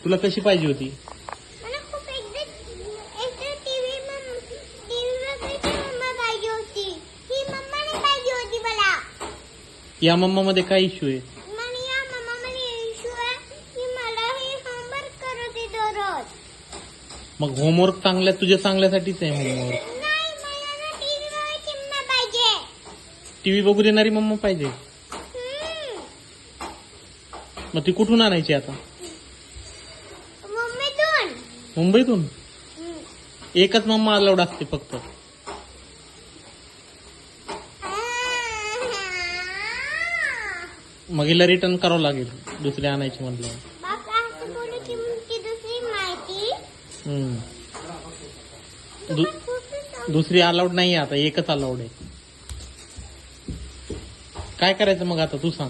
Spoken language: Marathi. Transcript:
तुला कशी पाहिजे होती? मला खूप एकदा टीव्ही बघायची मम्मा पाहिजे होती. ही मम्मा नाही पाहिजे होती मला. या मम्मा मध्ये काय इश्यू आहे? मला या मम्मा मध्ये इश्यू आहे की मला हे होमवर्क करत आहे दररोज. मग होमवर्क चांगल्या तुझ्या चांगल्यासाठीच आहे होमवर्क. नाही मला ना टीव्ही बघायची मम्मा पाहिजे. टीव्ही बघू देणारी मम्मा पाहिजे. मग ती कुठून आणायची आता? मुंबईतून? एकच मम्मा अलाउड असते फक्त. मग हिला रिटर्न करावं लागेल दुसरी आणायची म्हटलं. दुसरी अलाउड नाही आता, एकच अलाउड आहे. काय करायचं मग आता तू सांग.